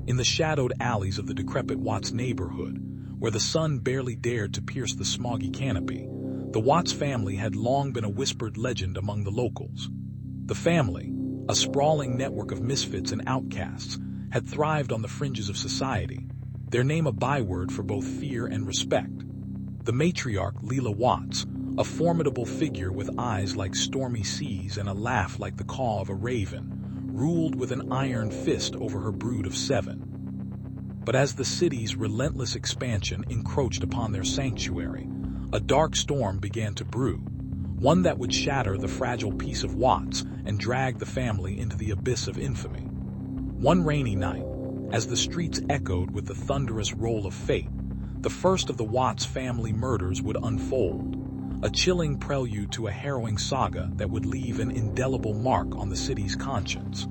In the shadowed alleys of the decrepit Watts neighborhood, where the sun barely dared to pierce the smoggy canopy, the Watts family had long been a whispered legend among the locals. The family, a sprawling network of misfits and outcasts, had thrived on the fringes of society, their name a byword for both fear and respect. The matriarch, Willow Watts, a formidable figure with eyes like stormy seas and a laugh like the caw of a raven, ruled with an iron fist over her brood of 7. But as the city's relentless expansion encroached upon their sanctuary, a dark storm began to brew, one that would shatter the fragile peace of Watts and drag the family into the abyss of infamy. One rainy night, as the streets echoed with the thunderous roll of fate, the first of the Watts family murders would unfold, a chilling prelude to a harrowing saga that would leave an indelible mark on the city's conscience.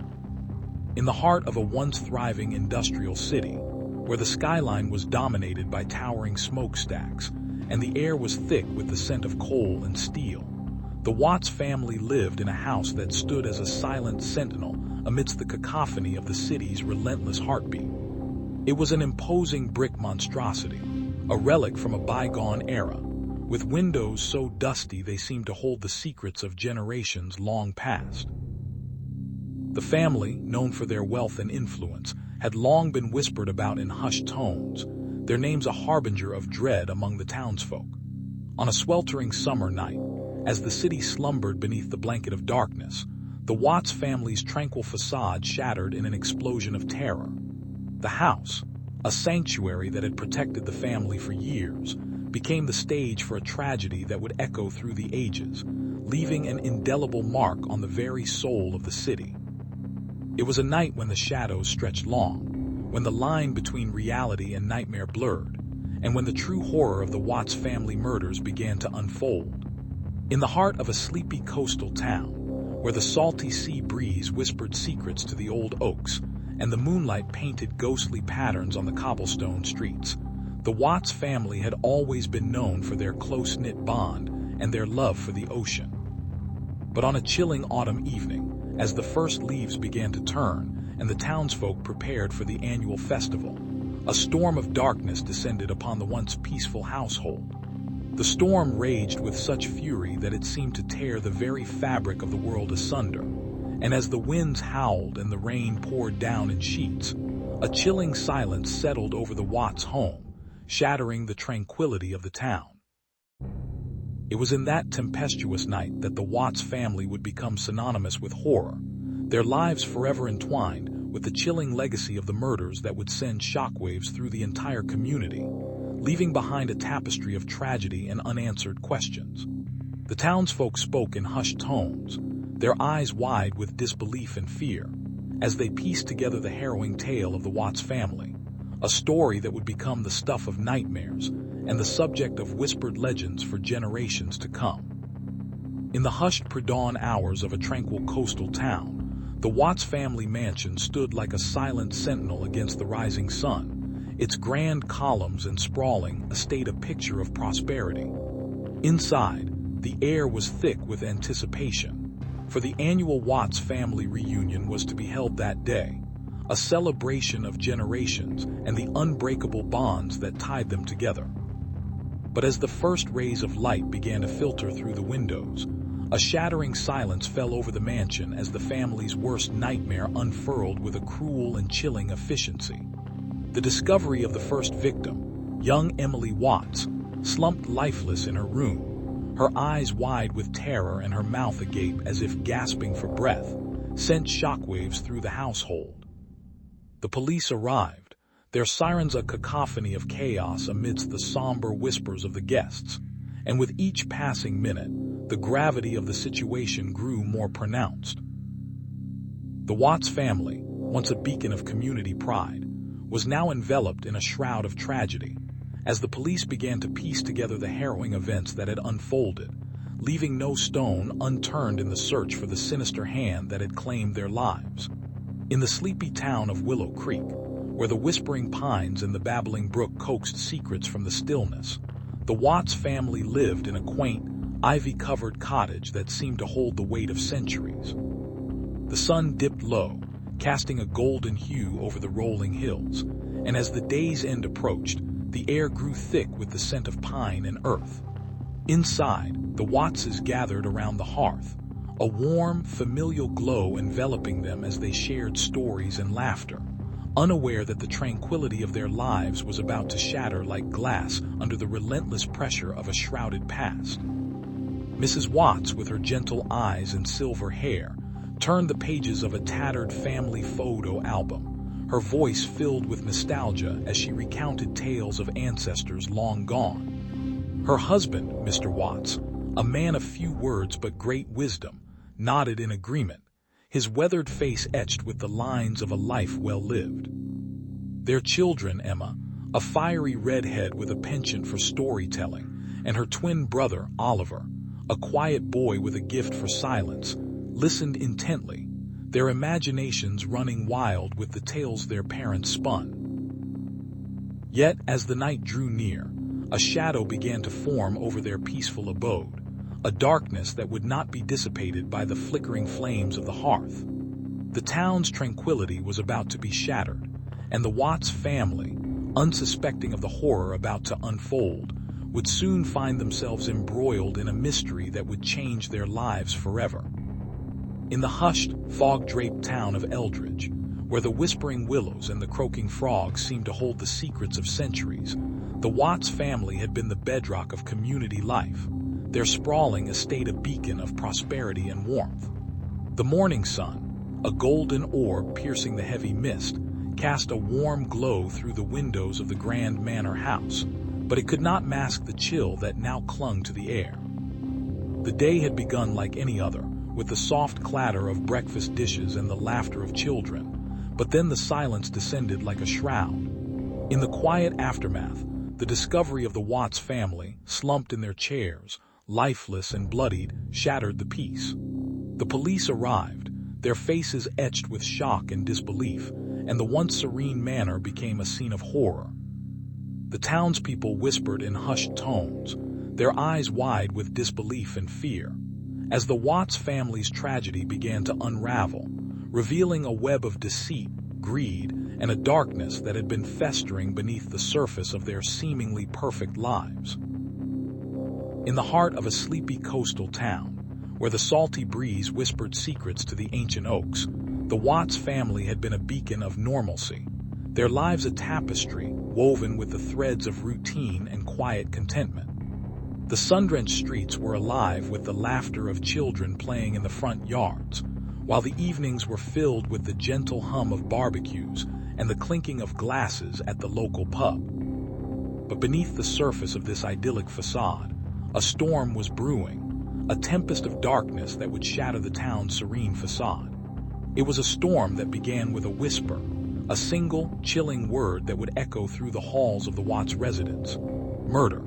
In the heart of a once thriving industrial city, where the skyline was dominated by towering smokestacks and the air was thick with the scent of coal and steel, the Watts family lived in a house that stood as a silent sentinel amidst the cacophony of the city's relentless heartbeat. It was an imposing brick monstrosity, a relic from a bygone era, with windows so dusty they seemed to hold the secrets of generations long past. The family, known for their wealth and influence, had long been whispered about in hushed tones, their names a harbinger of dread among the townsfolk. On a sweltering summer night, as the city slumbered beneath the blanket of darkness, the Watts family's tranquil facade shattered in an explosion of terror. The house, a sanctuary that had protected the family for years, became the stage for a tragedy that would echo through the ages, leaving an indelible mark on the very soul of the city. It was a night when the shadows stretched long, when the line between reality and nightmare blurred, and when the true horror of the Watts family murders began to unfold. In the heart of a sleepy coastal town, where the salty sea breeze whispered secrets to the old oaks, and the moonlight painted ghostly patterns on the cobblestone streets, the Watts family had always been known for their close-knit bond and their love for the ocean. But on a chilling autumn evening, as the first leaves began to turn and the townsfolk prepared for the annual festival, a storm of darkness descended upon the once peaceful household. The storm raged with such fury that it seemed to tear the very fabric of the world asunder, and as the winds howled and the rain poured down in sheets, a chilling silence settled over the Watts home, shattering the tranquility of the town. It was in that tempestuous night that the Watts family would become synonymous with horror, their lives forever entwined with the chilling legacy of the murders that would send shockwaves through the entire community, leaving behind a tapestry of tragedy and unanswered questions. The townsfolk spoke in hushed tones, their eyes wide with disbelief and fear, as they pieced together the harrowing tale of the Watts family, a story that would become the stuff of nightmares and the subject of whispered legends for generations to come. In the hushed pre-dawn hours of a tranquil coastal town, the Watts family mansion stood like a silent sentinel against the rising sun, its grand columns and sprawling estate a picture of prosperity. Inside, the air was thick with anticipation, for the annual Watts family reunion was to be held that day, a celebration of generations and the unbreakable bonds that tied them together. But as the first rays of light began to filter through the windows, a shattering silence fell over the mansion as the family's worst nightmare unfurled with a cruel and chilling efficiency. The discovery of the first victim, young Emily Watts, slumped lifeless in her room, her eyes wide with terror and her mouth agape as if gasping for breath, sent shockwaves through the household. The police arrived, their sirens a cacophony of chaos amidst the somber whispers of the guests, and with each passing minute, the gravity of the situation grew more pronounced. The Watts family, once a beacon of community pride, was now enveloped in a shroud of tragedy, as the police began to piece together the harrowing events that had unfolded, leaving no stone unturned in the search for the sinister hand that had claimed their lives. In the sleepy town of Willow Creek, where the whispering pines and the babbling brook coaxed secrets from the stillness, the Watts family lived in a quaint, ivy-covered cottage that seemed to hold the weight of centuries. The sun dipped low, casting a golden hue over the rolling hills, and as the day's end approached, the air grew thick with the scent of pine and earth. Inside, the Wattses gathered around the hearth, a warm, familial glow enveloping them as they shared stories and laughter, unaware that the tranquility of their lives was about to shatter like glass under the relentless pressure of a shrouded past. Mrs. Watts, with her gentle eyes and silver hair, turned the pages of a tattered family photo album, her voice filled with nostalgia as she recounted tales of ancestors long gone. Her husband, Mr. Watts, a man of few words but great wisdom, nodded in agreement, his weathered face etched with the lines of a life well lived. Their children, Emma, a fiery redhead with a penchant for storytelling, and her twin brother, Oliver, a quiet boy with a gift for silence, listened intently, their imaginations running wild with the tales their parents spun. Yet, as the night drew near, a shadow began to form over their peaceful abode, a darkness that would not be dissipated by the flickering flames of the hearth. The town's tranquility was about to be shattered, and the Watts family, unsuspecting of the horror about to unfold, would soon find themselves embroiled in a mystery that would change their lives forever. In the hushed, fog-draped town of Eldridge, where the whispering willows and the croaking frogs seemed to hold the secrets of centuries, the Watts family had been the bedrock of community life, their sprawling estate a beacon of prosperity and warmth. The morning sun, a golden orb piercing the heavy mist, cast a warm glow through the windows of the grand manor house, but it could not mask the chill that now clung to the air. The day had begun like any other, with the soft clatter of breakfast dishes and the laughter of children, but then the silence descended like a shroud. In the quiet aftermath, the discovery of the Watts family, slumped in their chairs, lifeless and bloodied, shattered the peace. The police arrived, their faces etched with shock and disbelief, and the once serene manor became a scene of horror. The townspeople whispered in hushed tones, their eyes wide with disbelief and fear, as the Watts family's tragedy began to unravel, revealing a web of deceit, greed, and a darkness that had been festering beneath the surface of their seemingly perfect lives. In the heart of a sleepy coastal town, where the salty breeze whispered secrets to the ancient oaks, the Watts family had been a beacon of normalcy, their lives a tapestry woven with the threads of routine and quiet contentment. The sun-drenched streets were alive with the laughter of children playing in the front yards, while the evenings were filled with the gentle hum of barbecues and the clinking of glasses at the local pub. But beneath the surface of this idyllic facade, a storm was brewing, a tempest of darkness that would shatter the town's serene facade. It was a storm that began with a whisper, a single, chilling word that would echo through the halls of the Watts residence: murder.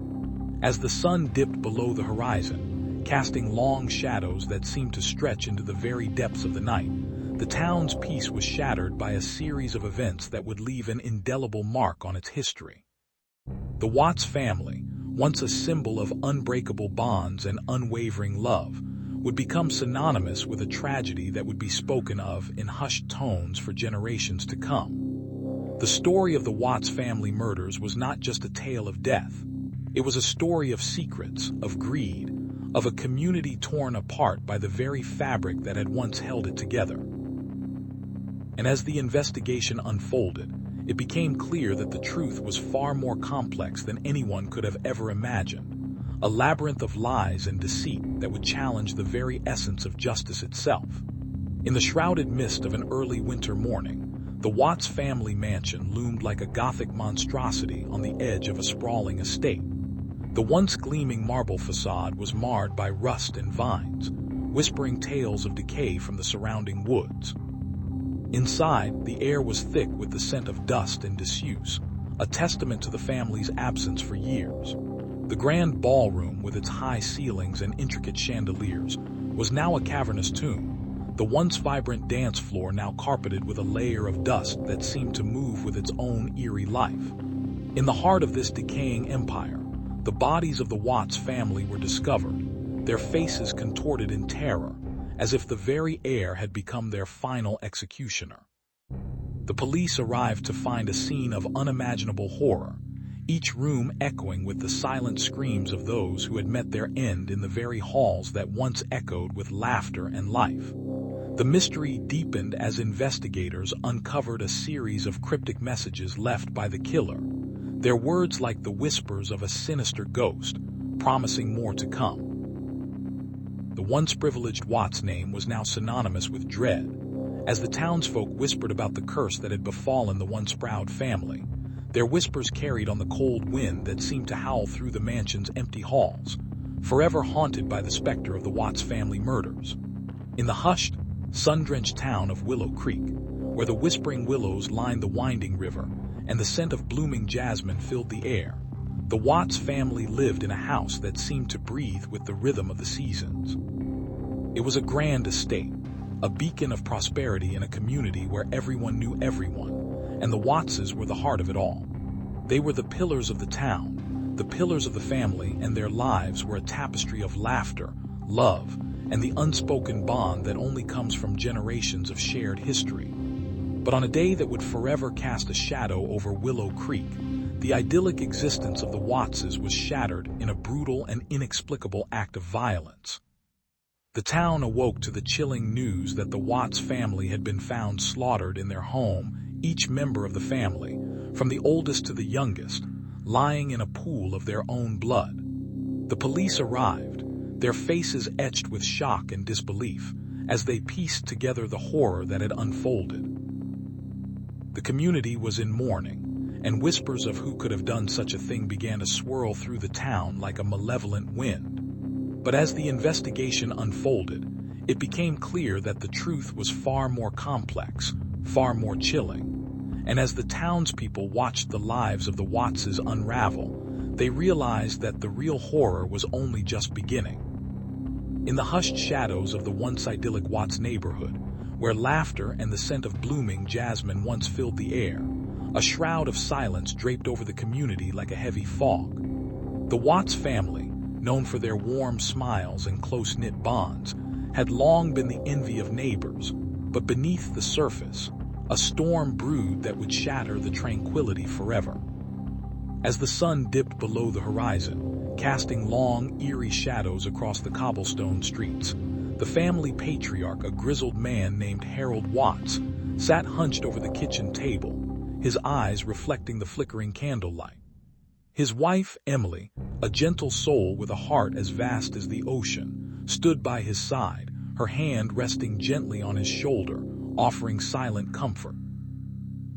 As the sun dipped below the horizon, casting long shadows that seemed to stretch into the very depths of the night, the town's peace was shattered by a series of events that would leave an indelible mark on its history. The Watts family, once a symbol of unbreakable bonds and unwavering love, would become synonymous with a tragedy that would be spoken of in hushed tones for generations to come. The story of the Watts family murders was not just a tale of death. It was a story of secrets, of greed, of a community torn apart by the very fabric that had once held it together. And as the investigation unfolded, it became clear that the truth was far more complex than anyone could have ever imagined, a labyrinth of lies and deceit that would challenge the very essence of justice itself. In the shrouded mist of an early winter morning, the Watts family mansion loomed like a Gothic monstrosity on the edge of a sprawling estate. The once gleaming marble facade was marred by rust and vines, whispering tales of decay from the surrounding woods. Inside, the air was thick with the scent of dust and disuse, a testament to the family's absence for years. The grand ballroom, with its high ceilings and intricate chandeliers, was now a cavernous tomb, the once vibrant dance floor now carpeted with a layer of dust that seemed to move with its own eerie life. In the heart of this decaying empire, the bodies of the Watts family were discovered, their faces contorted in terror, as if the very air had become their final executioner. The police arrived to find a scene of unimaginable horror, each room echoing with the silent screams of those who had met their end in the very halls that once echoed with laughter and life. The mystery deepened as investigators uncovered a series of cryptic messages left by the killer, their words like the whispers of a sinister ghost, promising more to come. The once privileged Watts name was now synonymous with dread, as the townsfolk whispered about the curse that had befallen the once proud family. Their whispers carried on the cold wind that seemed to howl through the mansion's empty halls, forever haunted by the specter of the Watts family murders. In the hushed, sun-drenched town of Willow Creek, where the whispering willows lined the winding river and the scent of blooming jasmine filled the air, the Watts family lived in a house that seemed to breathe with the rhythm of the seasons. It was a grand estate, a beacon of prosperity in a community where everyone knew everyone, and the Wattses were the heart of it all. They were the pillars of the town, the pillars of the family, and their lives were a tapestry of laughter, love, and the unspoken bond that only comes from generations of shared history. But on a day that would forever cast a shadow over Willow Creek, the idyllic existence of the Wattses was shattered in a brutal and inexplicable act of violence. The town awoke to the chilling news that the Watts family had been found slaughtered in their home, each member of the family, from the oldest to the youngest, lying in a pool of their own blood. The police arrived, their faces etched with shock and disbelief, as they pieced together the horror that had unfolded. The community was in mourning, and whispers of who could have done such a thing began to swirl through the town like a malevolent wind. But as the investigation unfolded, it became clear that the truth was far more complex, far more chilling. And as the townspeople watched the lives of the Wattses unravel, they realized that the real horror was only just beginning. In the hushed shadows of the once idyllic Watts neighborhood, where laughter and the scent of blooming jasmine once filled the air, a shroud of silence draped over the community like a heavy fog. The Watts family, known for their warm smiles and close-knit bonds, had long been the envy of neighbors, but beneath the surface, a storm brewed that would shatter the tranquility forever. As the sun dipped below the horizon, casting long, eerie shadows across the cobblestone streets, the family patriarch, a grizzled man named Harold Watts, sat hunched over the kitchen table, his eyes reflecting the flickering candlelight. His wife, Emily, a gentle soul with a heart as vast as the ocean, stood by his side, her hand resting gently on his shoulder, offering silent comfort.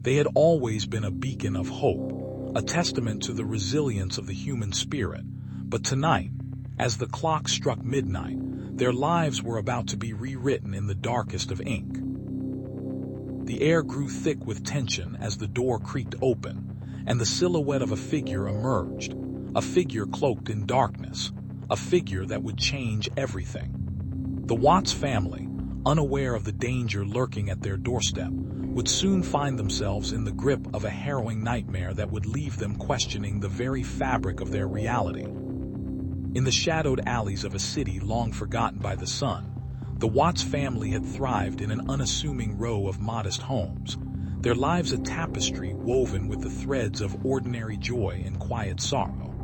They had always been a beacon of hope, a testament to the resilience of the human spirit, but tonight, as the clock struck midnight, their lives were about to be rewritten in the darkest of ink. The air grew thick with tension as the door creaked open, and the silhouette of a figure emerged, a figure cloaked in darkness, a figure that would change everything. The Watts family, unaware of the danger lurking at their doorstep, would soon find themselves in the grip of a harrowing nightmare that would leave them questioning the very fabric of their reality. In the shadowed alleys of a city long forgotten by the sun, the Watts family had thrived in an unassuming row of modest homes, their lives a tapestry woven with the threads of ordinary joy and quiet sorrow.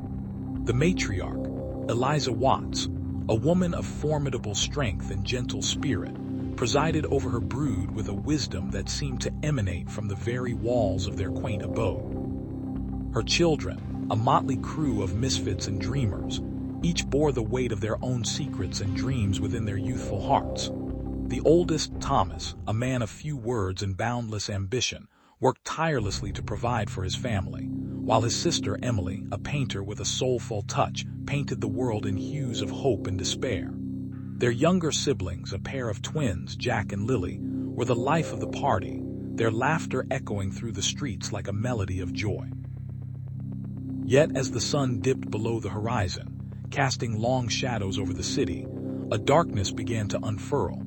The matriarch, Eliza Watts, a woman of formidable strength and gentle spirit, presided over her brood with a wisdom that seemed to emanate from the very walls of their quaint abode. Her children, a motley crew of misfits and dreamers, each bore the weight of their own secrets and dreams within their youthful hearts. The oldest, Thomas, a man of few words and boundless ambition, worked tirelessly to provide for his family, while his sister, Emily, a painter with a soulful touch, painted the world in hues of hope and despair. Their younger siblings, a pair of twins, Jack and Lily, were the life of the party, their laughter echoing through the streets like a melody of joy. Yet as the sun dipped below the horizon, casting long shadows over the city, a darkness began to unfurl,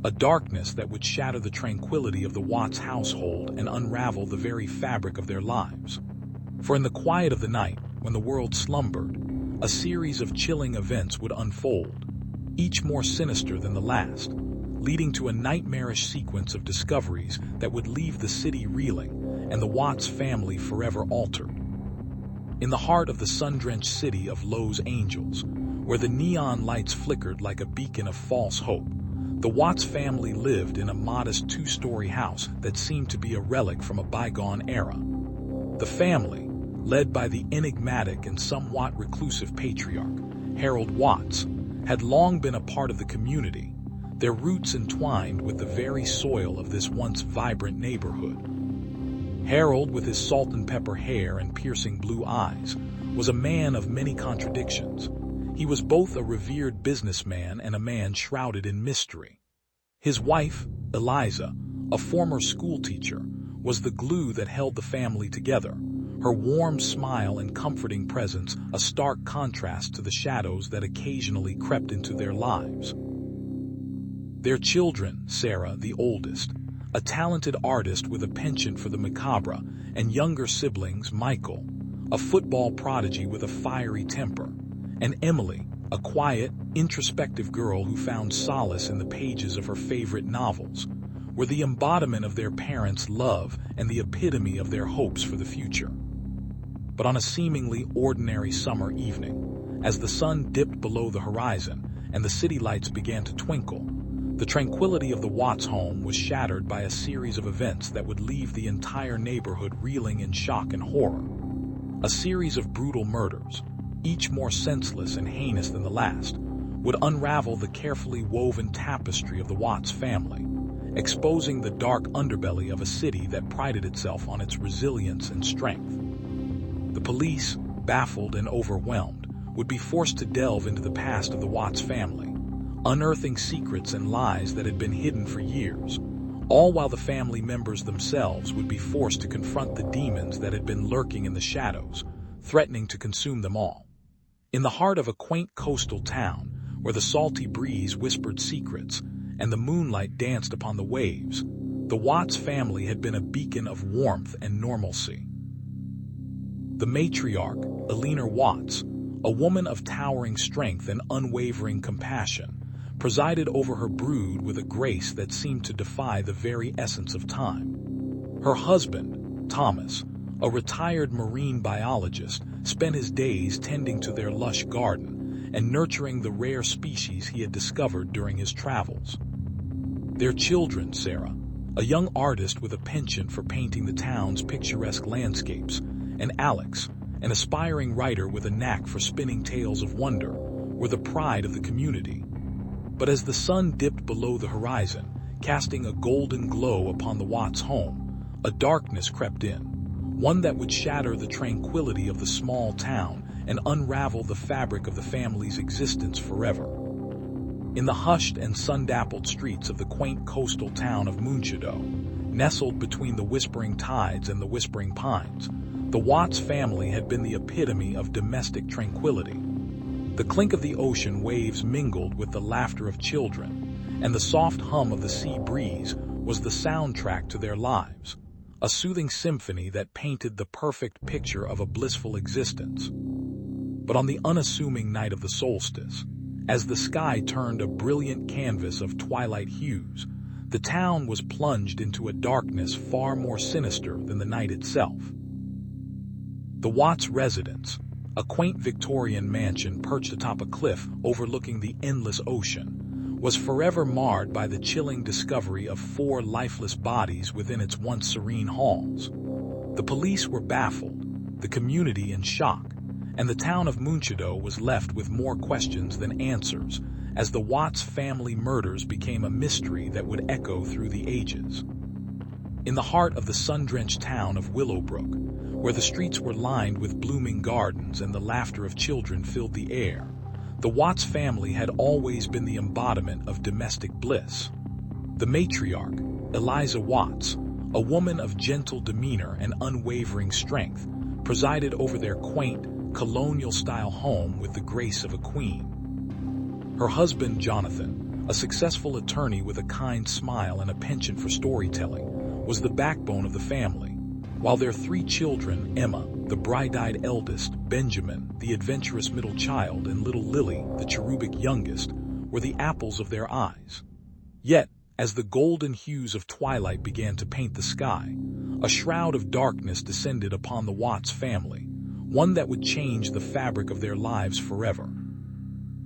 a darkness that would shatter the tranquility of the Watts household and unravel the very fabric of their lives. For in the quiet of the night, when the world slumbered, a series of chilling events would unfold, each more sinister than the last. leading to a nightmarish sequence of discoveries that would leave the city reeling and the Watts family forever altered. In the heart of the sun-drenched city of Los Angeles, where the neon lights flickered like a beacon of false hope, the Watts family lived in a modest two-story house that seemed to be a relic from a bygone era. The family, led by the enigmatic and somewhat reclusive patriarch, Harold Watts, had long been a part of the community, their roots entwined with the very soil of this once vibrant neighborhood. Harold, with his salt and pepper hair and piercing blue eyes, was a man of many contradictions. He was both a revered businessman and a man shrouded in mystery. His wife, Eliza, a former schoolteacher, was the glue that held the family together, her warm smile and comforting presence a stark contrast to the shadows that occasionally crept into their lives. Their children, Sarah, the oldest, a talented artist with a penchant for the macabre, and younger siblings, Michael, a football prodigy with a fiery temper, and Emily, a quiet, introspective girl who found solace in the pages of her favorite novels, were the embodiment of their parents' love and the epitome of their hopes for the future. But on a seemingly ordinary summer evening, as the sun dipped below the horizon and the city lights began to twinkle, the tranquility of the Watts home was shattered by a series of events that would leave the entire neighborhood reeling in shock and horror. A series of brutal murders, each more senseless and heinous than the last, would unravel the carefully woven tapestry of the Watts family, exposing the dark underbelly of a city that prided itself on its resilience and strength. The police, baffled and overwhelmed, would be forced to delve into the past of the Watts family, unearthing secrets and lies that had been hidden for years, all while the family members themselves would be forced to confront the demons that had been lurking in the shadows, threatening to consume them all. In the heart of a quaint coastal town, where the salty breeze whispered secrets and the moonlight danced upon the waves, the Watts family had been a beacon of warmth and normalcy. The matriarch, Eleanor Watts, a woman of towering strength and unwavering compassion, presided over her brood with a grace that seemed to defy the very essence of time. Her husband, Thomas, a retired marine biologist, spent his days tending to their lush garden and nurturing the rare species he had discovered during his travels. Their children, Sarah, a young artist with a penchant for painting the town's picturesque landscapes, and Alex, an aspiring writer with a knack for spinning tales of wonder, were the pride of the community. But as the sun dipped below the horizon, casting a golden glow upon the Watts home, a darkness crept in, one that would shatter the tranquility of the small town and unravel the fabric of the family's existence forever. In the hushed and sun-dappled streets of the quaint coastal town of Munchado, nestled between the whispering tides and the whispering pines, the Watts family had been the epitome of domestic tranquility. The clink of the ocean waves mingled with the laughter of children, and the soft hum of the sea breeze was the soundtrack to their lives, a soothing symphony that painted the perfect picture of a blissful existence. But on the unassuming night of the solstice, as the sky turned a brilliant canvas of twilight hues, the town was plunged into a darkness far more sinister than the night itself. The Watts residence, a quaint Victorian mansion perched atop a cliff overlooking the endless ocean, was forever marred by the chilling discovery of 4 lifeless bodies within its once serene halls. The police were baffled, the community in shock, and the town of Munchado was left with more questions than answers, as the Watts family murders became a mystery that would echo through the ages. In the heart of the sun-drenched town of Willowbrook, where the streets were lined with blooming gardens and the laughter of children filled the air, the Watts family had always been the embodiment of domestic bliss. The matriarch, Eliza Watts, a woman of gentle demeanor and unwavering strength, presided over their quaint, colonial-style home with the grace of a queen. Her husband, Jonathan, a successful attorney with a kind smile and a penchant for storytelling, was the backbone of the family, while their 3 children, Emma, the bright-eyed eldest, Benjamin, the adventurous middle child, and little Lily, the cherubic youngest, were the apples of their eyes. Yet, as the golden hues of twilight began to paint the sky, a shroud of darkness descended upon the Watts family, one that would change the fabric of their lives forever.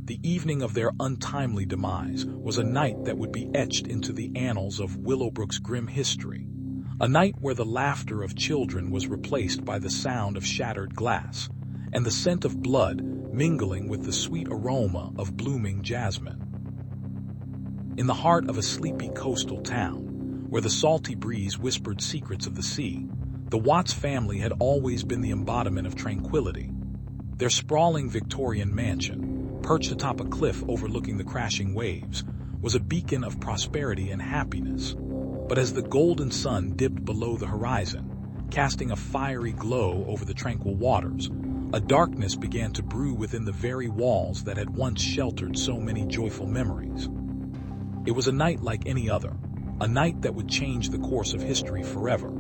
The evening of their untimely demise was a night that would be etched into the annals of Willowbrook's grim history, a night where the laughter of children was replaced by the sound of shattered glass, and the scent of blood mingling with the sweet aroma of blooming jasmine. In the heart of a sleepy coastal town, where the salty breeze whispered secrets of the sea, the Watts family had always been the embodiment of tranquility. Their sprawling Victorian mansion, perched atop a cliff overlooking the crashing waves, was a beacon of prosperity and happiness. But as the golden sun dipped below the horizon, casting a fiery glow over the tranquil waters, a darkness began to brew within the very walls that had once sheltered so many joyful memories. It was a night like any other, a night that would change the course of history forever.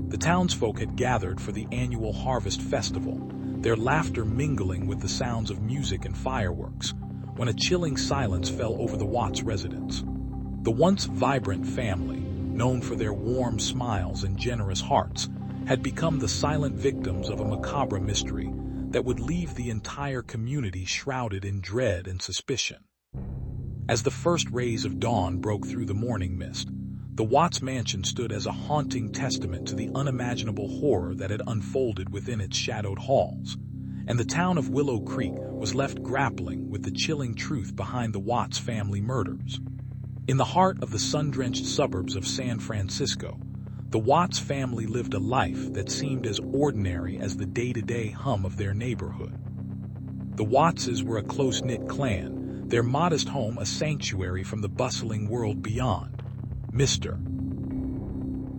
The townsfolk had gathered for the annual Harvest Festival, their laughter mingling with the sounds of music and fireworks, when a chilling silence fell over the Watts residence. The once vibrant family, known for their warm smiles and generous hearts, had become the silent victims of a macabre mystery that would leave the entire community shrouded in dread and suspicion. As the first rays of dawn broke through the morning mist, the Watts mansion stood as a haunting testament to the unimaginable horror that had unfolded within its shadowed halls, and the town of Willow Creek was left grappling with the chilling truth behind the Watts family murders. In the heart of the sun-drenched suburbs of San Francisco, the Watts family lived a life that seemed as ordinary as the day-to-day hum of their neighborhood. The Wattses were a close-knit clan, their modest home a sanctuary from the bustling world beyond. Mr.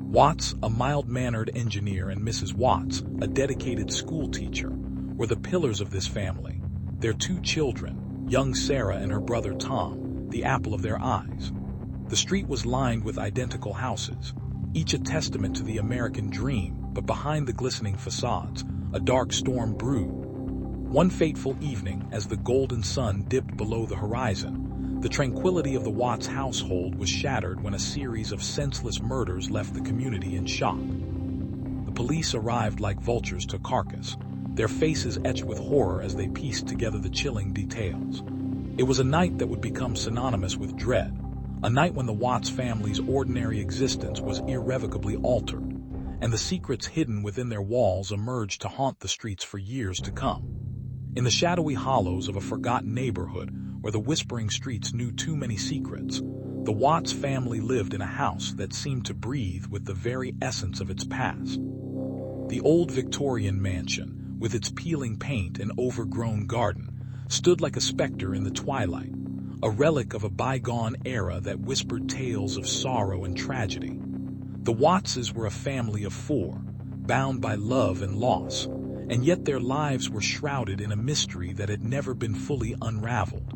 Watts, a mild-mannered engineer, and Mrs. Watts, a dedicated schoolteacher, were the pillars of this family. Their two children, young Sarah and her brother Tom, the apple of their eyes. The street was lined with identical houses, each a testament to the American dream, but behind the glistening facades, a dark storm brewed. One fateful evening, as the golden sun dipped below the horizon, the tranquility of the Watts household was shattered when a series of senseless murders left the community in shock. The police arrived like vultures to carcass, their faces etched with horror as they pieced together the chilling details. It was a night that would become synonymous with dread, a night when the Watts family's ordinary existence was irrevocably altered, and the secrets hidden within their walls emerged to haunt the streets for years to come. In the shadowy hollows of a forgotten neighborhood, where the whispering streets knew too many secrets, the Watts family lived in a house that seemed to breathe with the very essence of its past. The old Victorian mansion, with its peeling paint and overgrown garden, stood like a specter in the twilight, a relic of a bygone era that whispered tales of sorrow and tragedy. The Wattses were a family of four, bound by love and loss, and yet their lives were shrouded in a mystery that had never been fully unraveled.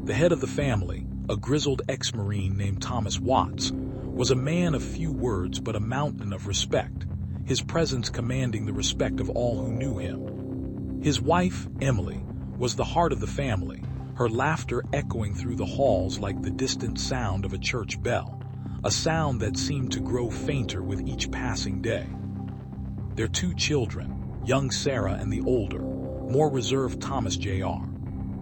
The head of the family, a grizzled ex-Marine named Thomas Watts, was a man of few words but a mountain of respect, his presence commanding the respect of all who knew him. His wife, Emily, was the heart of the family, her laughter echoing through the halls like the distant sound of a church bell, a sound that seemed to grow fainter with each passing day. Their two children, young Sarah and the older, more reserved Thomas Jr.,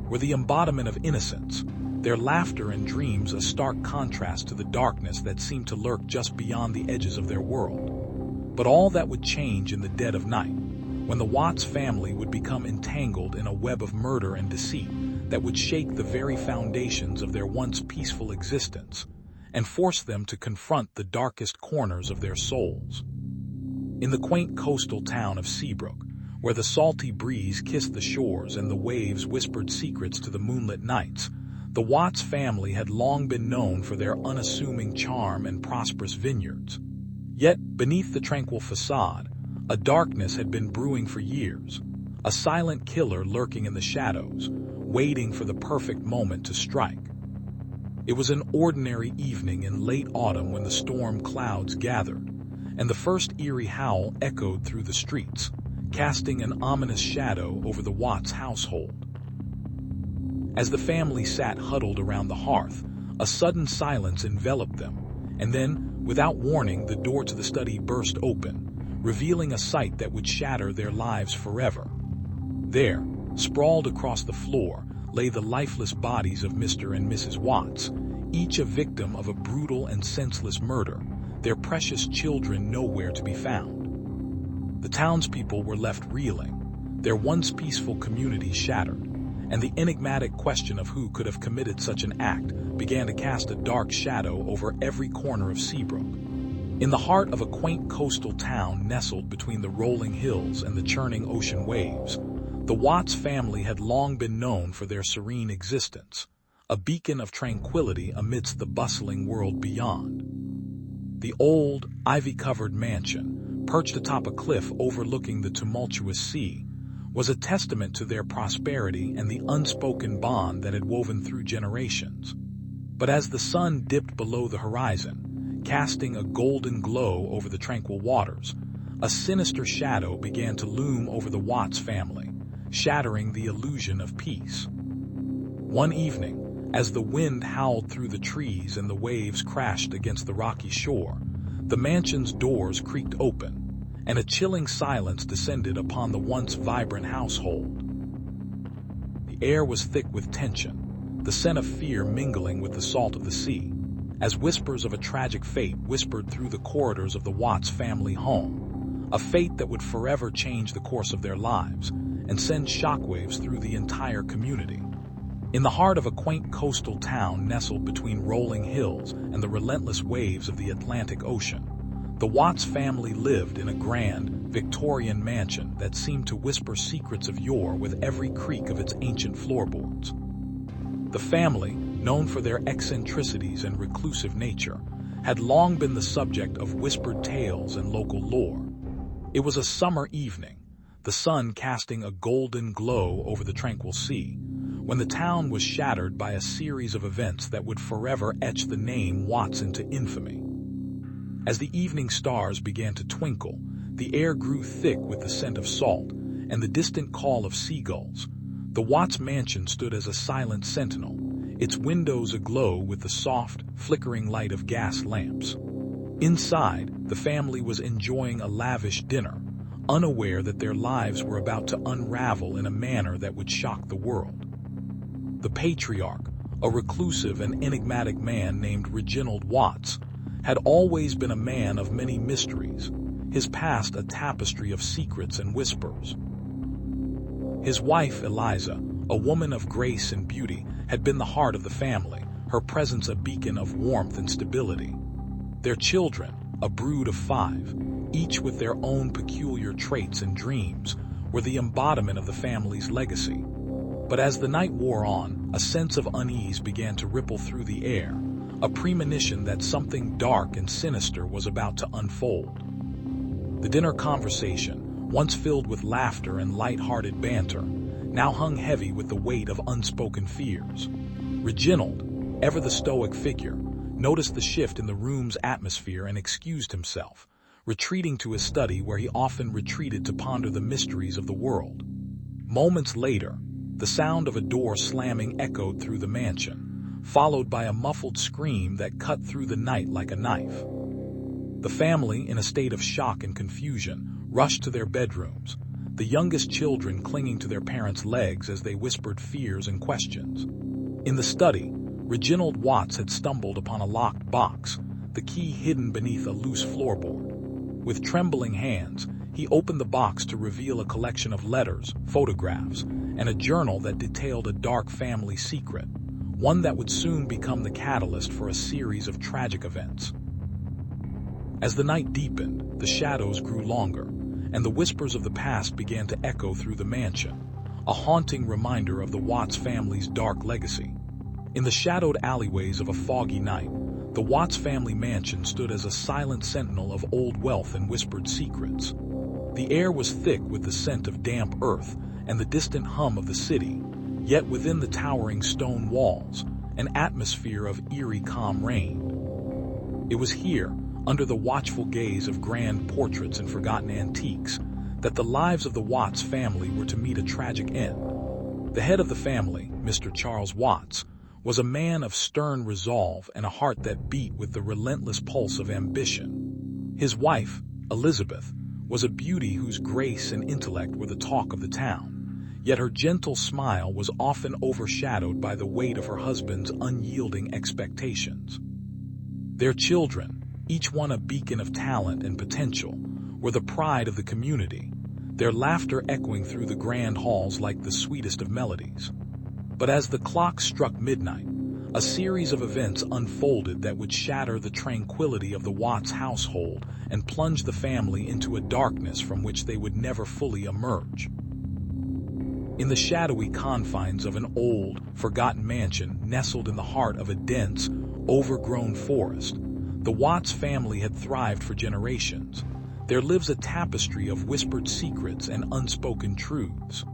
were the embodiment of innocence, their laughter and dreams a stark contrast to the darkness that seemed to lurk just beyond the edges of their world. But all that would change in the dead of night, when the Watts family would become entangled in a web of murder and deceit that would shake the very foundations of their once peaceful existence and force them to confront the darkest corners of their souls. In the quaint coastal town of Seabrook, where the salty breeze kissed the shores and the waves whispered secrets to the moonlit nights, the Watts family had long been known for their unassuming charm and prosperous vineyards. Yet, beneath the tranquil facade, a darkness had been brewing for years, a silent killer lurking in the shadows, waiting for the perfect moment to strike. It was an ordinary evening in late autumn when the storm clouds gathered, and the first eerie howl echoed through the streets, casting an ominous shadow over the Watts household. As the family sat huddled around the hearth, A sudden silence enveloped them, and then, without warning, the door to the study burst open, revealing a sight that would shatter their lives forever. There, sprawled across the floor, lay the lifeless bodies of Mr. and Mrs. Watts, each a victim of a brutal and senseless murder, their precious children nowhere to be found. The townspeople were left reeling, their once peaceful community shattered, and the enigmatic question of who could have committed such an act began to cast a dark shadow over every corner of Seabrook. In the heart of a quaint coastal town nestled between the rolling hills and the churning ocean waves, the Watts family had long been known for their serene existence, a beacon of tranquility amidst the bustling world beyond. The old, ivy-covered mansion, perched atop a cliff overlooking the tumultuous sea, was a testament to their prosperity and the unspoken bond that had woven through generations. But as the sun dipped below the horizon, casting a golden glow over the tranquil waters, a sinister shadow began to loom over the Watts family, shattering the illusion of peace. One evening, as the wind howled through the trees and the waves crashed against the rocky shore, the mansion's doors creaked open, and a chilling silence descended upon the once vibrant household. The air was thick with tension, the scent of fear mingling with the salt of the sea, as whispers of a tragic fate whispered through the corridors of the Watts family home, a fate that would forever change the course of their lives and send shockwaves through the entire community. In the heart of a quaint coastal town nestled between rolling hills and the relentless waves of the Atlantic Ocean, the Watts family lived in a grand, Victorian mansion that seemed to whisper secrets of yore with every creak of its ancient floorboards. The family, known for their eccentricities and reclusive nature, had long been the subject of whispered tales and local lore. It was a summer evening, the sun casting a golden glow over the tranquil sea, when the town was shattered by a series of events that would forever etch the name Watts into infamy. As the evening stars began to twinkle, the air grew thick with the scent of salt and the distant call of seagulls. The Watts mansion stood as a silent sentinel, its windows aglow with the soft, flickering light of gas lamps. Inside, the family was enjoying a lavish dinner, unaware that their lives were about to unravel in a manner that would shock the world. The patriarch, a reclusive and enigmatic man named Reginald Watts, had always been a man of many mysteries, his past a tapestry of secrets and whispers. His wife, Eliza, a woman of grace and beauty, had been the heart of the family, her presence a beacon of warmth and stability. Their children, a brood of 5, each with their own peculiar traits and dreams, were the embodiment of the family's legacy. But as the night wore on, a sense of unease began to ripple through the air, a premonition that something dark and sinister was about to unfold. The dinner conversation, once filled with laughter and light-hearted banter, now hung heavy with the weight of unspoken fears. Reginald, ever the stoic figure, noticed the shift in the room's atmosphere and excused himself, retreating to his study where he often retreated to ponder the mysteries of the world. Moments later, the sound of a door slamming echoed through the mansion, followed by a muffled scream that cut through the night like a knife. The family, in a state of shock and confusion, rushed to their bedrooms, the youngest children clinging to their parents' legs as they whispered fears and questions. In the study, Reginald Watts had stumbled upon a locked box, the key hidden beneath a loose floorboard. With trembling hands, he opened the box to reveal a collection of letters, photographs, and a journal that detailed a dark family secret, one that would soon become the catalyst for a series of tragic events. As the night deepened, the shadows grew longer, and the whispers of the past began to echo through the mansion, a haunting reminder of the Watts family's dark legacy. In the shadowed alleyways of a foggy night, the Watts family mansion stood as a silent sentinel of old wealth and whispered secrets. The air was thick with the scent of damp earth and the distant hum of the city, yet within the towering stone walls, an atmosphere of eerie calm reigned. It was here, under the watchful gaze of grand portraits and forgotten antiques, that the lives of the Watts family were to meet a tragic end. The head of the family, Mr. Charles Watts, was a man of stern resolve and a heart that beat with the relentless pulse of ambition. His wife, Elizabeth, was a beauty whose grace and intellect were the talk of the town, yet her gentle smile was often overshadowed by the weight of her husband's unyielding expectations. Their children, each one a beacon of talent and potential, were the pride of the community, their laughter echoing through the grand halls like the sweetest of melodies. But as the clock struck midnight, a series of events unfolded that would shatter the tranquility of the Watts household and plunge the family into a darkness from which they would never fully emerge. In the shadowy confines of an old, forgotten mansion nestled in the heart of a dense, overgrown forest, the Watts family had thrived for generations. There lives a tapestry of whispered secrets and unspoken truths.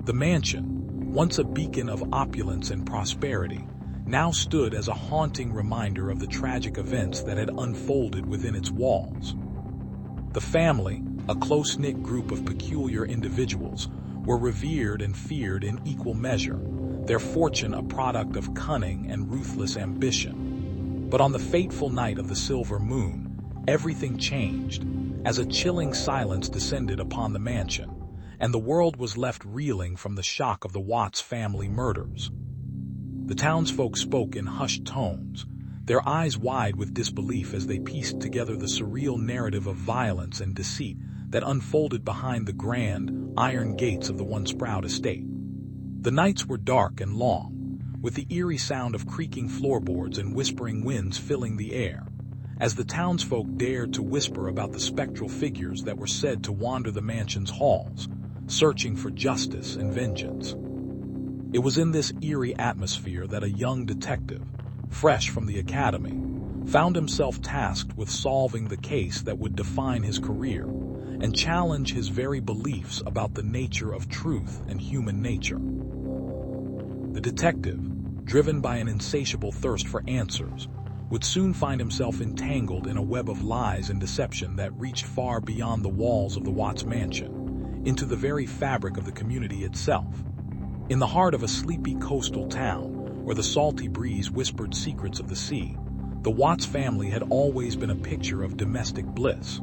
The mansion, once a beacon of opulence and prosperity, now stood as a haunting reminder of the tragic events that had unfolded within its walls. The family, a close-knit group of peculiar individuals, were revered and feared in equal measure, their fortune a product of cunning and ruthless ambition. But on the fateful night of the silver moon, everything changed, as a chilling silence descended upon the mansion, and the world was left reeling from the shock of the Watts family murders. The townsfolk spoke in hushed tones, their eyes wide with disbelief as they pieced together the surreal narrative of violence and deceit that unfolded behind the grand, iron gates of the once proud estate. The nights were dark and long, with the eerie sound of creaking floorboards and whispering winds filling the air, as the townsfolk dared to whisper about the spectral figures that were said to wander the mansion's halls, searching for justice and vengeance. It was in this eerie atmosphere that a young detective, fresh from the academy, found himself tasked with solving the case that would define his career and challenge his very beliefs about the nature of truth and human nature. The detective, driven by an insatiable thirst for answers, would soon find himself entangled in a web of lies and deception that reached far beyond the walls of the Watts mansion, into the very fabric of the community itself. In the heart of a sleepy coastal town, where the salty breeze whispered secrets of the sea, the Watts family had always been a picture of domestic bliss.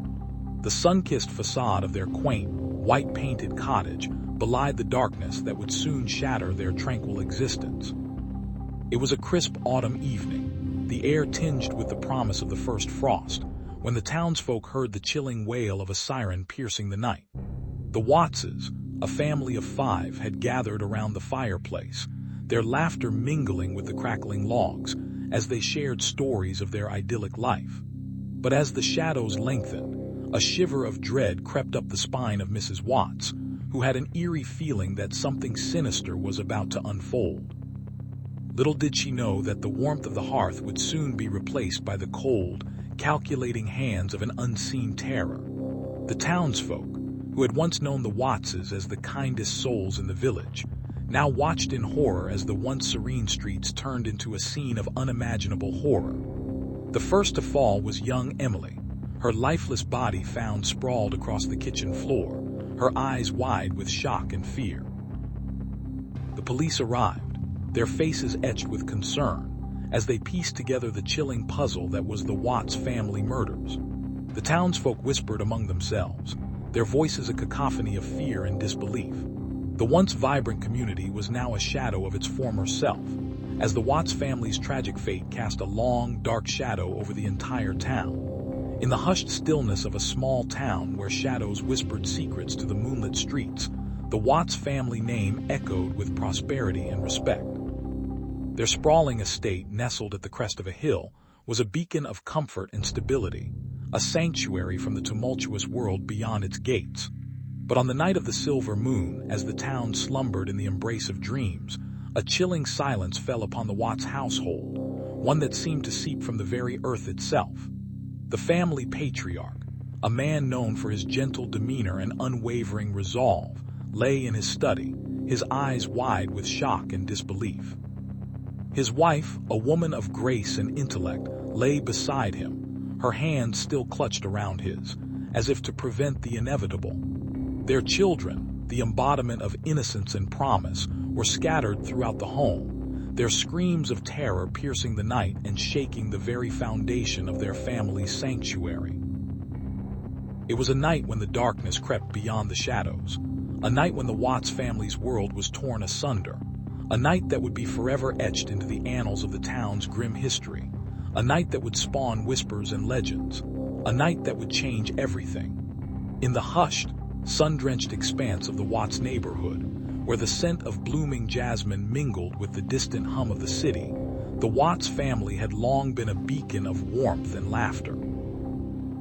The sun-kissed facade of their quaint, white-painted cottage belied the darkness that would soon shatter their tranquil existence. It was a crisp autumn evening, the air tinged with the promise of the first frost, when the townsfolk heard the chilling wail of a siren piercing the night. The Wattses, a family of 5, had gathered around the fireplace, their laughter mingling with the crackling logs, as they shared stories of their idyllic life. But as the shadows lengthened, a shiver of dread crept up the spine of Mrs. Watts, who had an eerie feeling that something sinister was about to unfold. Little did she know that the warmth of the hearth would soon be replaced by the cold, calculating hands of an unseen terror. The townsfolk, who had once known the Wattses as the kindest souls in the village, now watched in horror as the once serene streets turned into a scene of unimaginable horror. The first to fall was young Emily, her lifeless body found sprawled across the kitchen floor, her eyes wide with shock and fear. The police arrived, their faces etched with concern, as they pieced together the chilling puzzle that was the Watts family murders. The townsfolk whispered among themselves, their voices a cacophony of fear and disbelief. The once vibrant community was now a shadow of its former self, as the Watts family's tragic fate cast a long, dark shadow over the entire town. In the hushed stillness of a small town where shadows whispered secrets to the moonlit streets, the Watts family name echoed with prosperity and respect. Their sprawling estate, nestled at the crest of a hill, was a beacon of comfort and stability, a sanctuary from the tumultuous world beyond its gates. But on the night of the silver moon, as the town slumbered in the embrace of dreams, a chilling silence fell upon the Watts household, one that seemed to seep from the very earth itself. The family patriarch, a man known for his gentle demeanor and unwavering resolve, lay in his study, his eyes wide with shock and disbelief. His wife, a woman of grace and intellect, lay beside him, her hands still clutched around his, as if to prevent the inevitable. Their children, the embodiment of innocence and promise, were scattered throughout the home, their screams of terror piercing the night and shaking the very foundation of their family's sanctuary. It was a night when the darkness crept beyond the shadows, a night when the Watts family's world was torn asunder, a night that would be forever etched into the annals of the town's grim history, a night that would spawn whispers and legends, a night that would change everything. In the hushed, sun-drenched expanse of the Watts neighborhood, where the scent of blooming jasmine mingled with the distant hum of the city, the Watts family had long been a beacon of warmth and laughter.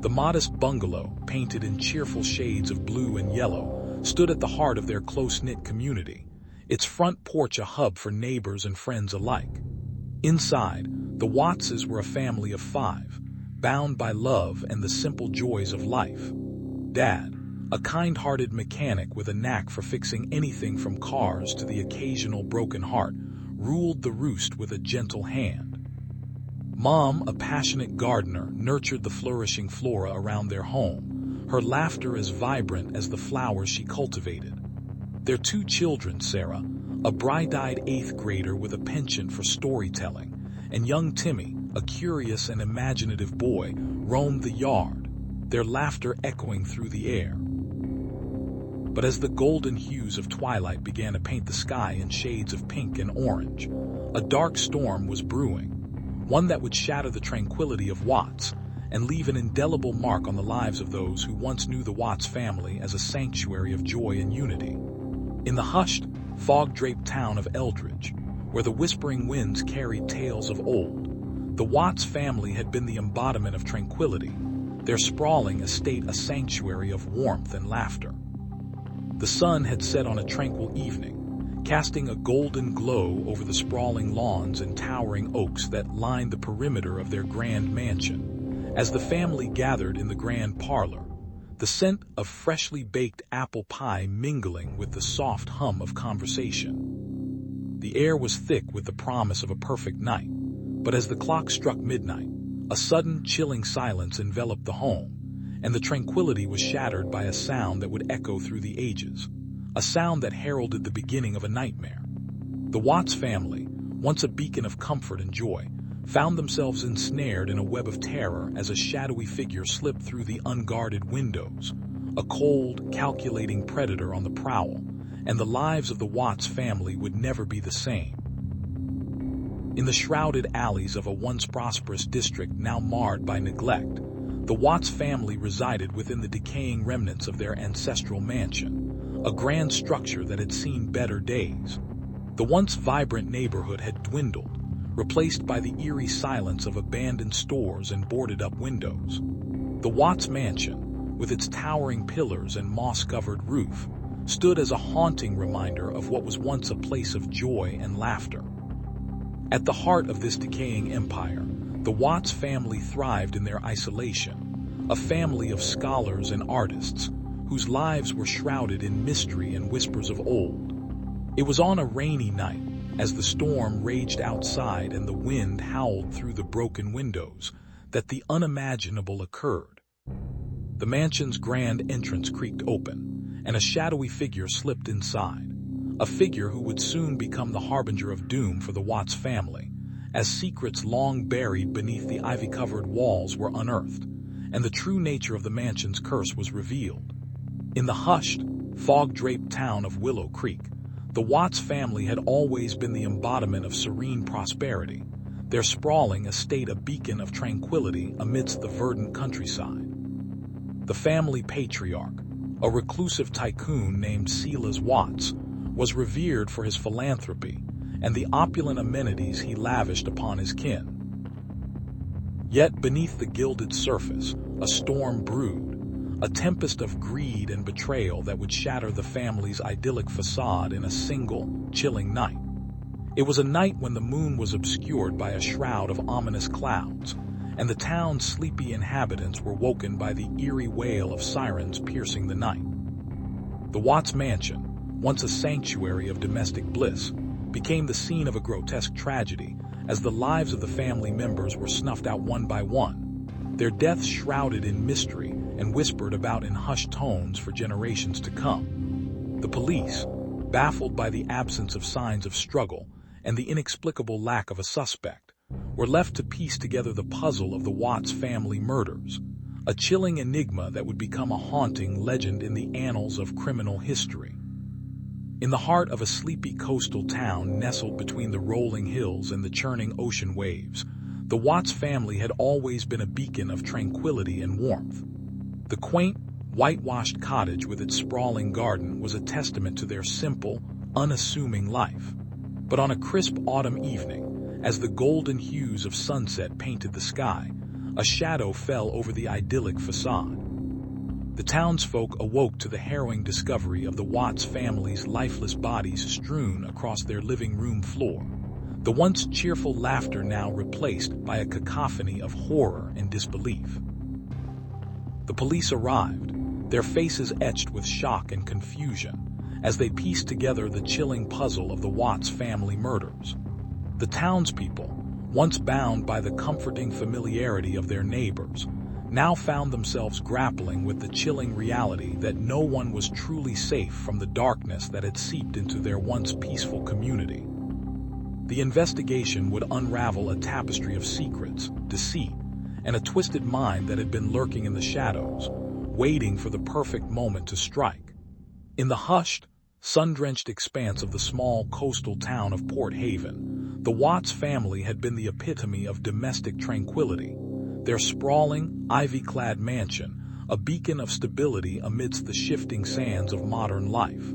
The modest bungalow, painted in cheerful shades of blue and yellow, stood at the heart of their close-knit community, its front porch a hub for neighbors and friends alike. Inside, the Wattses were a family of 5, bound by love and the simple joys of life. Dad, a kind-hearted mechanic with a knack for fixing anything from cars to the occasional broken heart, ruled the roost with a gentle hand. Mom, a passionate gardener, nurtured the flourishing flora around their home, her laughter as vibrant as the flowers she cultivated. Their 2 children, Sarah, a bright-eyed 8th grader with a penchant for storytelling, and young Timmy, a curious and imaginative boy, roamed the yard, their laughter echoing through the air. But as the golden hues of twilight began to paint the sky in shades of pink and orange, a dark storm was brewing, one that would shatter the tranquility of Watts and leave an indelible mark on the lives of those who once knew the Watts family as a sanctuary of joy and unity. In the hushed, fog-draped town of Eldridge, where the whispering winds carried tales of old, the Watts family had been the embodiment of tranquility, their sprawling estate a sanctuary of warmth and laughter. The sun had set on a tranquil evening, casting a golden glow over the sprawling lawns and towering oaks that lined the perimeter of their grand mansion. As the family gathered in the grand parlor, the scent of freshly baked apple pie mingling with the soft hum of conversation. The air was thick with the promise of a perfect night, but as the clock struck midnight, a sudden chilling silence enveloped the home, and the tranquility was shattered by a sound that would echo through the ages, a sound that heralded the beginning of a nightmare. The Watts family, once a beacon of comfort and joy, found themselves ensnared in a web of terror as a shadowy figure slipped through the unguarded windows, a cold, calculating predator on the prowl, and the lives of the Watts family would never be the same. In the shrouded alleys of a once prosperous district now marred by neglect, the Watts family resided within the decaying remnants of their ancestral mansion, a grand structure that had seen better days. The once vibrant neighborhood had dwindled, replaced by the eerie silence of abandoned stores and boarded-up windows. The Watts mansion, with its towering pillars and moss-covered roof, stood as a haunting reminder of what was once a place of joy and laughter. At the heart of this decaying empire, the Watts family thrived in their isolation, a family of scholars and artists whose lives were shrouded in mystery and whispers of old. It was on a rainy night, as the storm raged outside and the wind howled through the broken windows, that the unimaginable occurred. The mansion's grand entrance creaked open, and a shadowy figure slipped inside, a figure who would soon become the harbinger of doom for the Watts family, as secrets long buried beneath the ivy-covered walls were unearthed, and the true nature of the mansion's curse was revealed. In the hushed, fog-draped town of Willow Creek, the Watts family had always been the embodiment of serene prosperity, their sprawling estate a beacon of tranquility amidst the verdant countryside. The family patriarch, a reclusive tycoon named Silas Watts, was revered for his philanthropy and the opulent amenities he lavished upon his kin. Yet beneath the gilded surface, a storm brewed, a tempest of greed and betrayal that would shatter the family's idyllic facade in a single, chilling night. It was a night when the moon was obscured by a shroud of ominous clouds, and the town's sleepy inhabitants were woken by the eerie wail of sirens piercing the night. The Watts mansion, once a sanctuary of domestic bliss, became the scene of a grotesque tragedy as the lives of the family members were snuffed out one by one, their deaths shrouded in mystery and whispered about in hushed tones for generations to come. The police, baffled by the absence of signs of struggle and the inexplicable lack of a suspect, were left to piece together the puzzle of the Watts family murders, a chilling enigma that would become a haunting legend in the annals of criminal history. In the heart of a sleepy coastal town nestled between the rolling hills and the churning ocean waves, the Watts family had always been a beacon of tranquility and warmth. The quaint, whitewashed cottage with its sprawling garden was a testament to their simple, unassuming life. But on a crisp autumn evening, as the golden hues of sunset painted the sky, a shadow fell over the idyllic facade. The townsfolk awoke to the harrowing discovery of the Watts family's lifeless bodies strewn across their living room floor, the once cheerful laughter now replaced by a cacophony of horror and disbelief. The police arrived, their faces etched with shock and confusion, as they pieced together the chilling puzzle of the Watts family murders. The townspeople, once bound by the comforting familiarity of their neighbors, now found themselves grappling with the chilling reality that no one was truly safe from the darkness that had seeped into their once peaceful community. The investigation would unravel a tapestry of secrets, deceit, and a twisted mind that had been lurking in the shadows, waiting for the perfect moment to strike. In the hushed, sun-drenched expanse of the small coastal town of Port Haven, the Watts family had been the epitome of domestic tranquility, their sprawling, ivy-clad mansion, a beacon of stability amidst the shifting sands of modern life.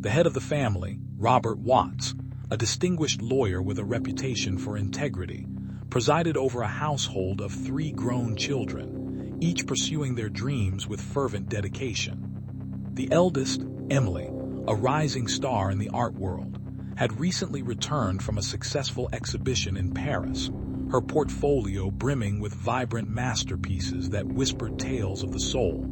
The head of the family, Robert Watts, a distinguished lawyer with a reputation for integrity, presided over a household of 3 grown children, each pursuing their dreams with fervent dedication. The eldest, Emily, a rising star in the art world, had recently returned from a successful exhibition in Paris, her portfolio brimming with vibrant masterpieces that whispered tales of the soul.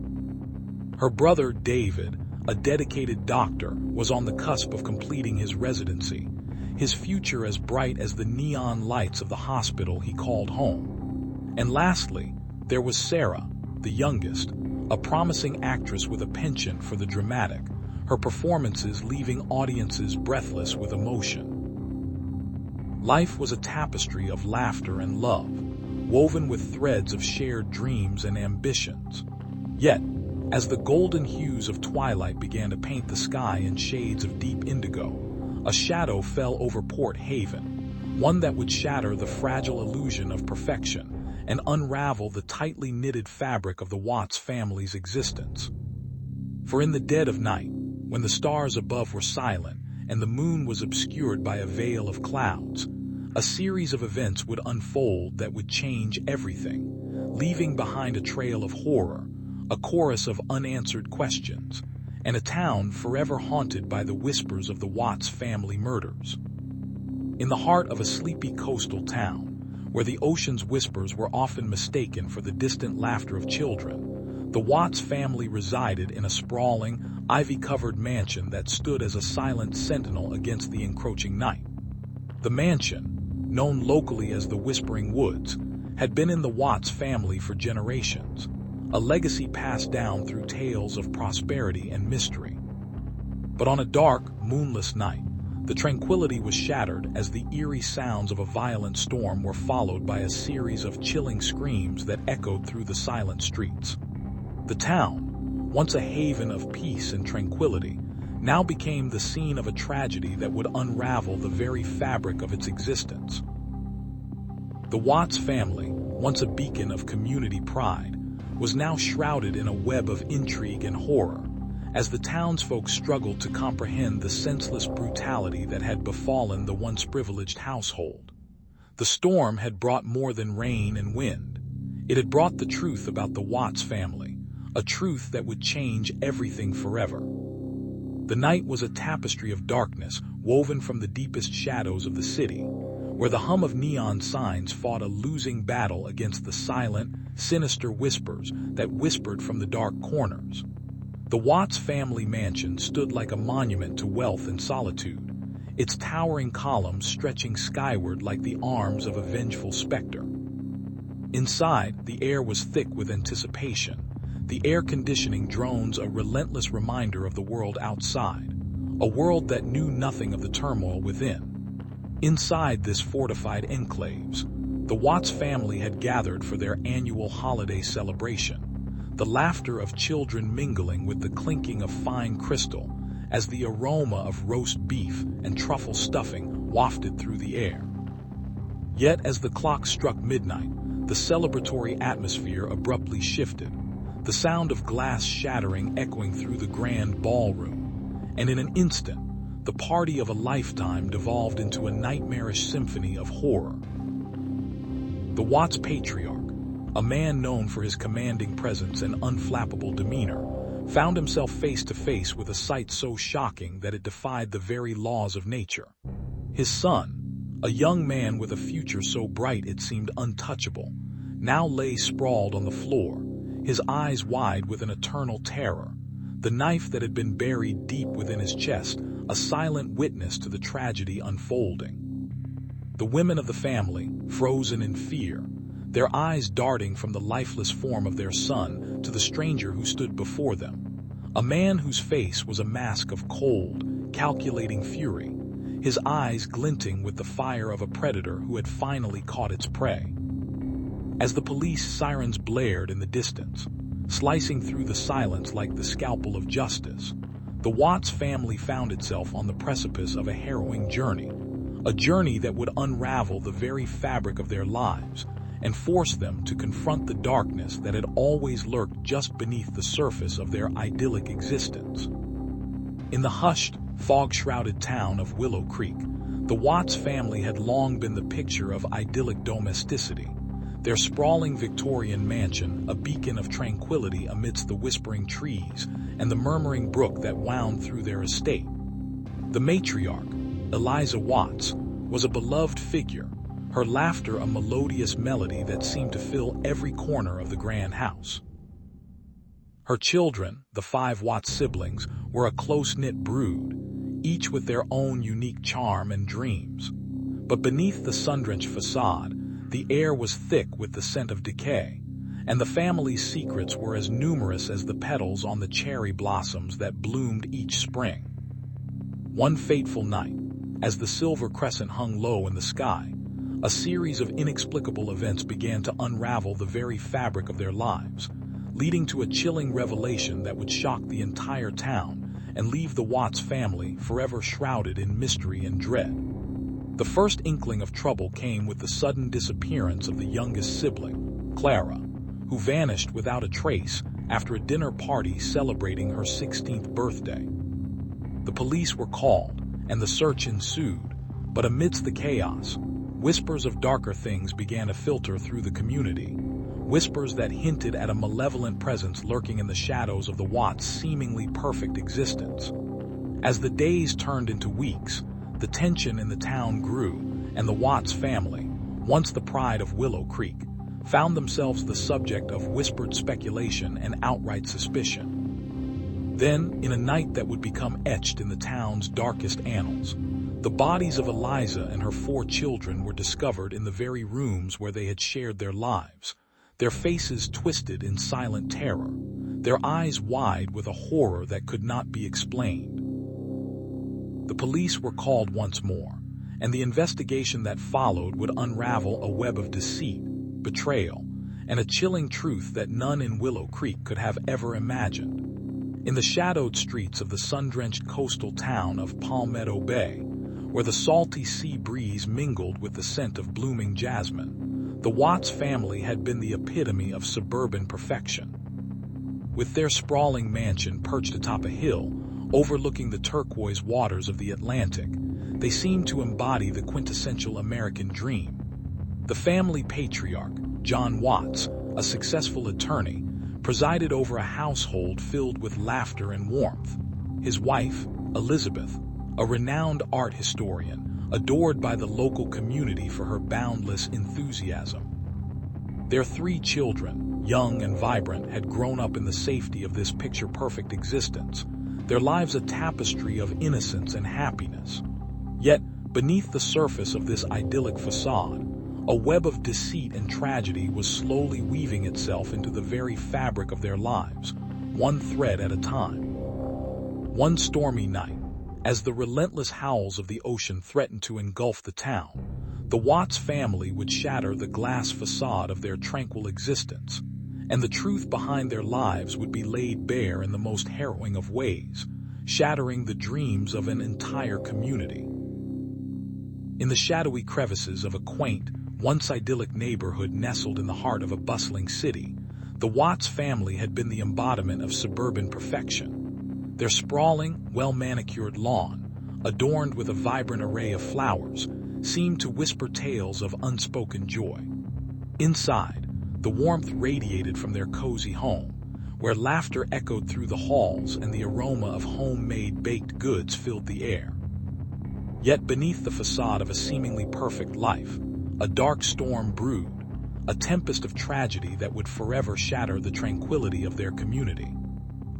Her brother, David, a dedicated doctor, was on the cusp of completing his residency, his future as bright as the neon lights of the hospital he called home. And lastly, there was Sarah, the youngest, a promising actress with a penchant for the dramatic, her performances leaving audiences breathless with emotion. Life was a tapestry of laughter and love, woven with threads of shared dreams and ambitions. Yet, as the golden hues of twilight began to paint the sky in shades of deep indigo, a shadow fell over Port Haven, one that would shatter the fragile illusion of perfection and unravel the tightly knitted fabric of the Watts family's existence. For in the dead of night, when the stars above were silent and the moon was obscured by a veil of clouds, a series of events would unfold that would change everything, leaving behind a trail of horror, a chorus of unanswered questions, and a town forever haunted by the whispers of the Watts family murders. In the heart of a sleepy coastal town, where the ocean's whispers were often mistaken for the distant laughter of children, the Watts family resided in a sprawling, ivy-covered mansion that stood as a silent sentinel against the encroaching night. The mansion, known locally as the Whispering Woods, had been in the Watts family for generations, a legacy passed down through tales of prosperity and mystery. But on a dark, moonless night, the tranquility was shattered as the eerie sounds of a violent storm were followed by a series of chilling screams that echoed through the silent streets. The town, once a haven of peace and tranquility, now became the scene of a tragedy that would unravel the very fabric of its existence. The Watts family, once a beacon of community pride, was now shrouded in a web of intrigue and horror, as the townsfolk struggled to comprehend the senseless brutality that had befallen the once privileged household. The storm had brought more than rain and wind. It had brought the truth about the Watts family, a truth that would change everything forever. The night was a tapestry of darkness woven from the deepest shadows of the city, where the hum of neon signs fought a losing battle against the silent, sinister whispers that whispered from the dark corners. The Watts family mansion stood like a monument to wealth and solitude, its towering columns stretching skyward like the arms of a vengeful specter. Inside, the air was thick with anticipation, the air conditioning drones a relentless reminder of the world outside, a world that knew nothing of the turmoil within. Inside this fortified enclaves, the Watts family had gathered for their annual holiday celebration, the laughter of children mingling with the clinking of fine crystal as the aroma of roast beef and truffle stuffing wafted through the air. Yet as the clock struck midnight, the celebratory atmosphere abruptly shifted, the sound of glass shattering echoing through the grand ballroom, and in an instant, the party of a lifetime devolved into a nightmarish symphony of horror. The Watts patriarch, a man known for his commanding presence and unflappable demeanor, found himself face to face with a sight so shocking that it defied the very laws of nature. His son, a young man with a future so bright it seemed untouchable, now lay sprawled on the floor, his eyes wide with an eternal terror, the knife that had been buried deep within his chest, a silent witness to the tragedy unfolding. The women of the family, frozen in fear, their eyes darting from the lifeless form of their son to the stranger who stood before them, a man whose face was a mask of cold, calculating fury, his eyes glinting with the fire of a predator who had finally caught its prey. As the police sirens blared in the distance, slicing through the silence like the scalpel of justice, the Watts family found itself on the precipice of a harrowing journey, a journey that would unravel the very fabric of their lives and force them to confront the darkness that had always lurked just beneath the surface of their idyllic existence. In the hushed, fog-shrouded town of Willow Creek, the Watts family had long been the picture of idyllic domesticity, their sprawling Victorian mansion a beacon of tranquility amidst the whispering trees and the murmuring brook that wound through their estate. The matriarch, Eliza Watts, was a beloved figure, her laughter a melodious melody that seemed to fill every corner of the grand house. Her children, the 5 Watts siblings, were a close-knit brood, each with their own unique charm and dreams. But beneath the sun-drenched facade, the air was thick with the scent of decay, and the family's secrets were as numerous as the petals on the cherry blossoms that bloomed each spring. One fateful night, as the silver crescent hung low in the sky, a series of inexplicable events began to unravel the very fabric of their lives, leading to a chilling revelation that would shock the entire town and leave the Watts family forever shrouded in mystery and dread. The first inkling of trouble came with the sudden disappearance of the youngest sibling, Clara, who vanished without a trace after a dinner party celebrating her 16th birthday. The police were called, and the search ensued, but amidst the chaos, whispers of darker things began to filter through the community, whispers that hinted at a malevolent presence lurking in the shadows of the Watts' seemingly perfect existence. As the days turned into weeks, the tension in the town grew, and the Watts family, once the pride of Willow Creek, found themselves the subject of whispered speculation and outright suspicion. Then, in a night that would become etched in the town's darkest annals, the bodies of Eliza and her 4 children were discovered in the very rooms where they had shared their lives, their faces twisted in silent terror, their eyes wide with a horror that could not be explained. The police were called once more, and the investigation that followed would unravel a web of deceit, betrayal, and a chilling truth that none in Willow Creek could have ever imagined. In the shadowed streets of the sun-drenched coastal town of Palmetto Bay, where the salty sea breeze mingled with the scent of blooming jasmine, the Watts family had been the epitome of suburban perfection. With their sprawling mansion perched atop a hill, overlooking the turquoise waters of the Atlantic, they seemed to embody the quintessential American dream. The family patriarch, John Watts, a successful attorney, presided over a household filled with laughter and warmth. His wife, Elizabeth, a renowned art historian, adored by the local community for her boundless enthusiasm. Their 3 children, young and vibrant, had grown up in the safety of this picture-perfect existence, their lives a tapestry of innocence and happiness. Yet, beneath the surface of this idyllic facade, a web of deceit and tragedy was slowly weaving itself into the very fabric of their lives, one thread at a time. One stormy night, As the relentless howls of the ocean threatened to engulf the town, the Watts family would shatter the glass facade of their tranquil existence, and the truth behind their lives would be laid bare in the most harrowing of ways, shattering the dreams of an entire community. In the shadowy crevices of a quaint, once idyllic neighborhood nestled in the heart of a bustling city, the Watts family had been the embodiment of suburban perfection. Their sprawling, well-manicured lawn, adorned with a vibrant array of flowers, seemed to whisper tales of unspoken joy. Inside, the warmth radiated from their cozy home, where laughter echoed through the halls and the aroma of homemade baked goods filled the air. Yet beneath the facade of a seemingly perfect life, a dark storm brewed, a tempest of tragedy that would forever shatter the tranquility of their community.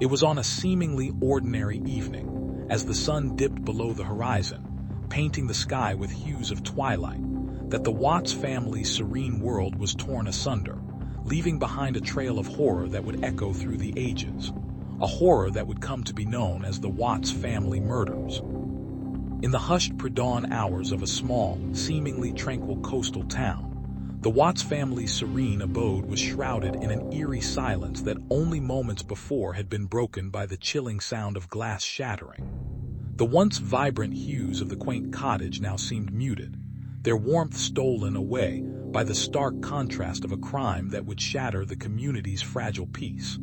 It was on a seemingly ordinary evening, as the sun dipped below the horizon, painting the sky with hues of twilight, that the Watts family's serene world was torn asunder, leaving behind a trail of horror that would echo through the ages, a horror that would come to be known as the Watts family murders. In the hushed pre-dawn hours of a small, seemingly tranquil coastal town, the Watts family's serene abode was shrouded in an eerie silence that only moments before had been broken by the chilling sound of glass shattering. The once vibrant hues of the quaint cottage now seemed muted, their warmth stolen away by the stark contrast of a crime that would shatter the community's fragile peace.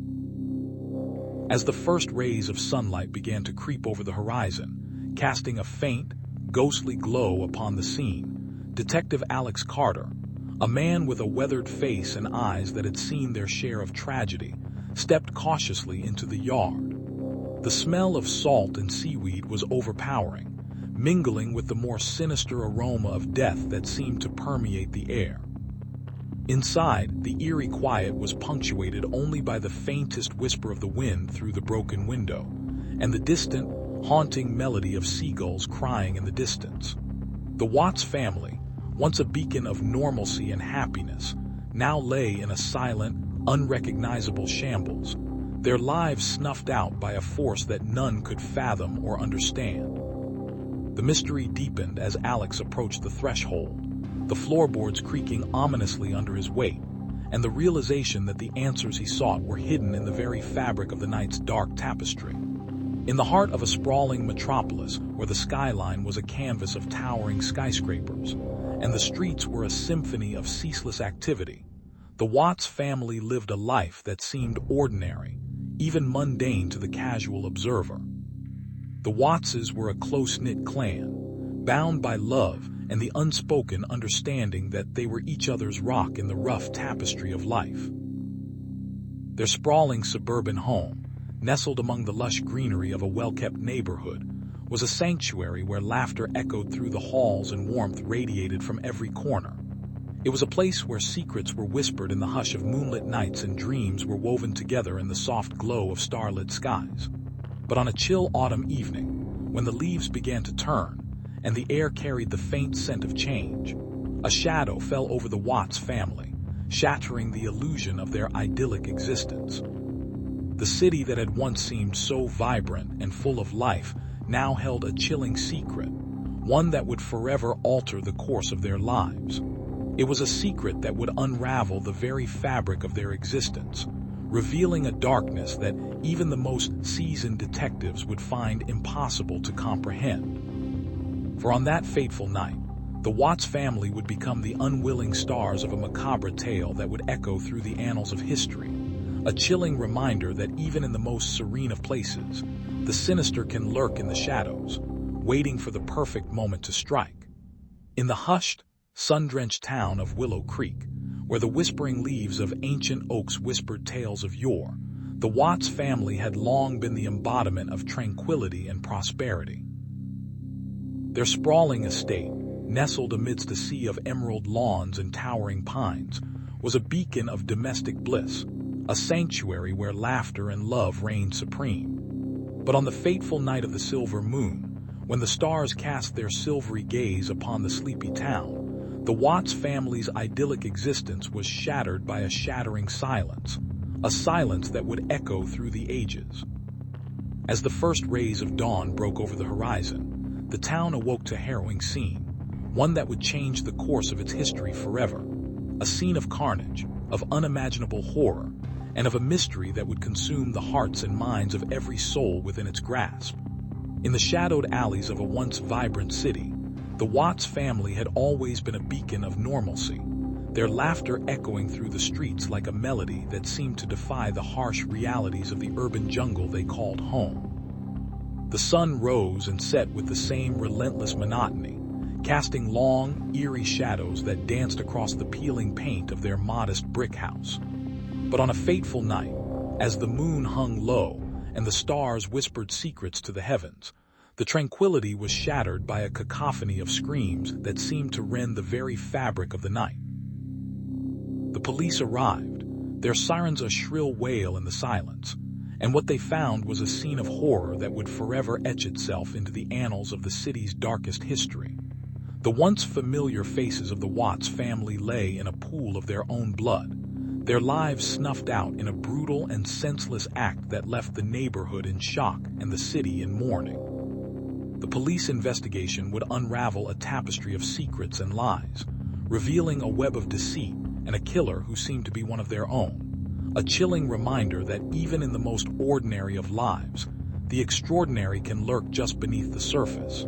As the first rays of sunlight began to creep over the horizon, casting a faint, ghostly glow upon the scene, Detective Alex Carter, a man with a weathered face and eyes that had seen their share of tragedy, stepped cautiously into the yard. The smell of salt and seaweed was overpowering, mingling with the more sinister aroma of death that seemed to permeate the air. Inside, the eerie quiet was punctuated only by the faintest whisper of the wind through the broken window, and the distant, haunting melody of seagulls crying in the distance. The Watts family, once a beacon of normalcy and happiness, now lay in a silent, unrecognizable shambles, their lives snuffed out by a force that none could fathom or understand. The mystery deepened as Alex approached the threshold, the floorboards creaking ominously under his weight, and the realization that the answers he sought were hidden in the very fabric of the night's dark tapestry. In the heart of a sprawling metropolis where the skyline was a canvas of towering skyscrapers, and the streets were a symphony of ceaseless activity, the Watts family lived a life that seemed ordinary, even mundane to the casual observer. The Wattses were a close-knit clan, bound by love and the unspoken understanding that they were each other's rock in the rough tapestry of life. Their sprawling suburban home, nestled among the lush greenery of a well-kept neighborhood, was a sanctuary where laughter echoed through the halls and warmth radiated from every corner. It was a place where secrets were whispered in the hush of moonlit nights and dreams were woven together in the soft glow of starlit skies. But on a chill autumn evening, when the leaves began to turn, and the air carried the faint scent of change, a shadow fell over the Watts family, shattering the illusion of their idyllic existence. The city that had once seemed so vibrant and full of life now held a chilling secret, one that would forever alter the course of their lives. It was a secret that would unravel the very fabric of their existence, revealing a darkness that even the most seasoned detectives would find impossible to comprehend. For on that fateful night, the Watts family would become the unwilling stars of a macabre tale that would echo through the annals of history, a chilling reminder that even in the most serene of places, the sinister can lurk in the shadows, waiting for the perfect moment to strike. In the hushed, sun-drenched town of Willow Creek, where the whispering leaves of ancient oaks whispered tales of yore, the Watts family had long been the embodiment of tranquility and prosperity. Their sprawling estate, nestled amidst a sea of emerald lawns and towering pines, was a beacon of domestic bliss, a sanctuary where laughter and love reigned supreme. But on the fateful night of the silver moon, when the stars cast their silvery gaze upon the sleepy town, the Watts family's idyllic existence was shattered by a shattering silence, a silence that would echo through the ages. As the first rays of dawn broke over the horizon, the town awoke to a harrowing scene, one that would change the course of its history forever. A scene of carnage, of unimaginable horror, and of a mystery that would consume the hearts and minds of every soul within its grasp. In the shadowed alleys of a once vibrant city, the Watts family had always been a beacon of normalcy, their laughter echoing through the streets like a melody that seemed to defy the harsh realities of the urban jungle they called home. The sun rose and set with the same relentless monotony, casting long, eerie shadows that danced across the peeling paint of their modest brick house. But on a fateful night, as the moon hung low and the stars whispered secrets to the heavens, the tranquility was shattered by a cacophony of screams that seemed to rend the very fabric of the night. The police arrived, their sirens a shrill wail in the silence, and what they found was a scene of horror that would forever etch itself into the annals of the city's darkest history. The once familiar faces of the Watts family lay in a pool of their own blood, their lives snuffed out in a brutal and senseless act that left the neighborhood in shock and the city in mourning. The police investigation would unravel a tapestry of secrets and lies, revealing a web of deceit and a killer who seemed to be one of their own, a chilling reminder that even in the most ordinary of lives, the extraordinary can lurk just beneath the surface.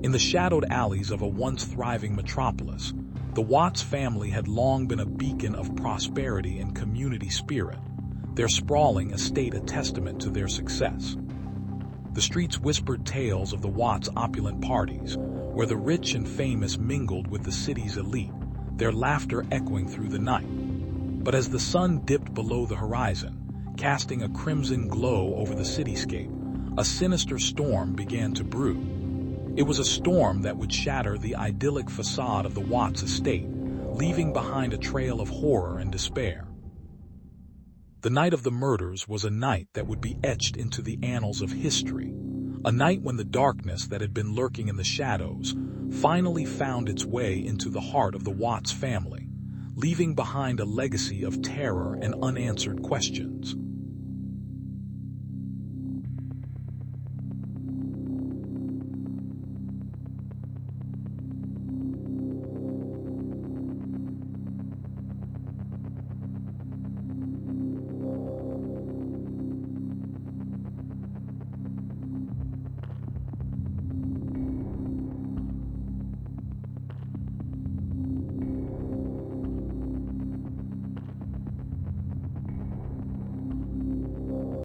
In the shadowed alleys of a once thriving metropolis, the Watts family had long been a beacon of prosperity and community spirit, their sprawling estate a testament to their success. The streets whispered tales of the Watts' opulent parties, where the rich and famous mingled with the city's elite, their laughter echoing through the night. But as the sun dipped below the horizon, casting a crimson glow over the cityscape, a sinister storm began to brew. It was a storm that would shatter the idyllic facade of the Watts estate, leaving behind a trail of horror and despair. The night of the murders was a night that would be etched into the annals of history, a night when the darkness that had been lurking in the shadows finally found its way into the heart of the Watts family, leaving behind a legacy of terror and unanswered questions.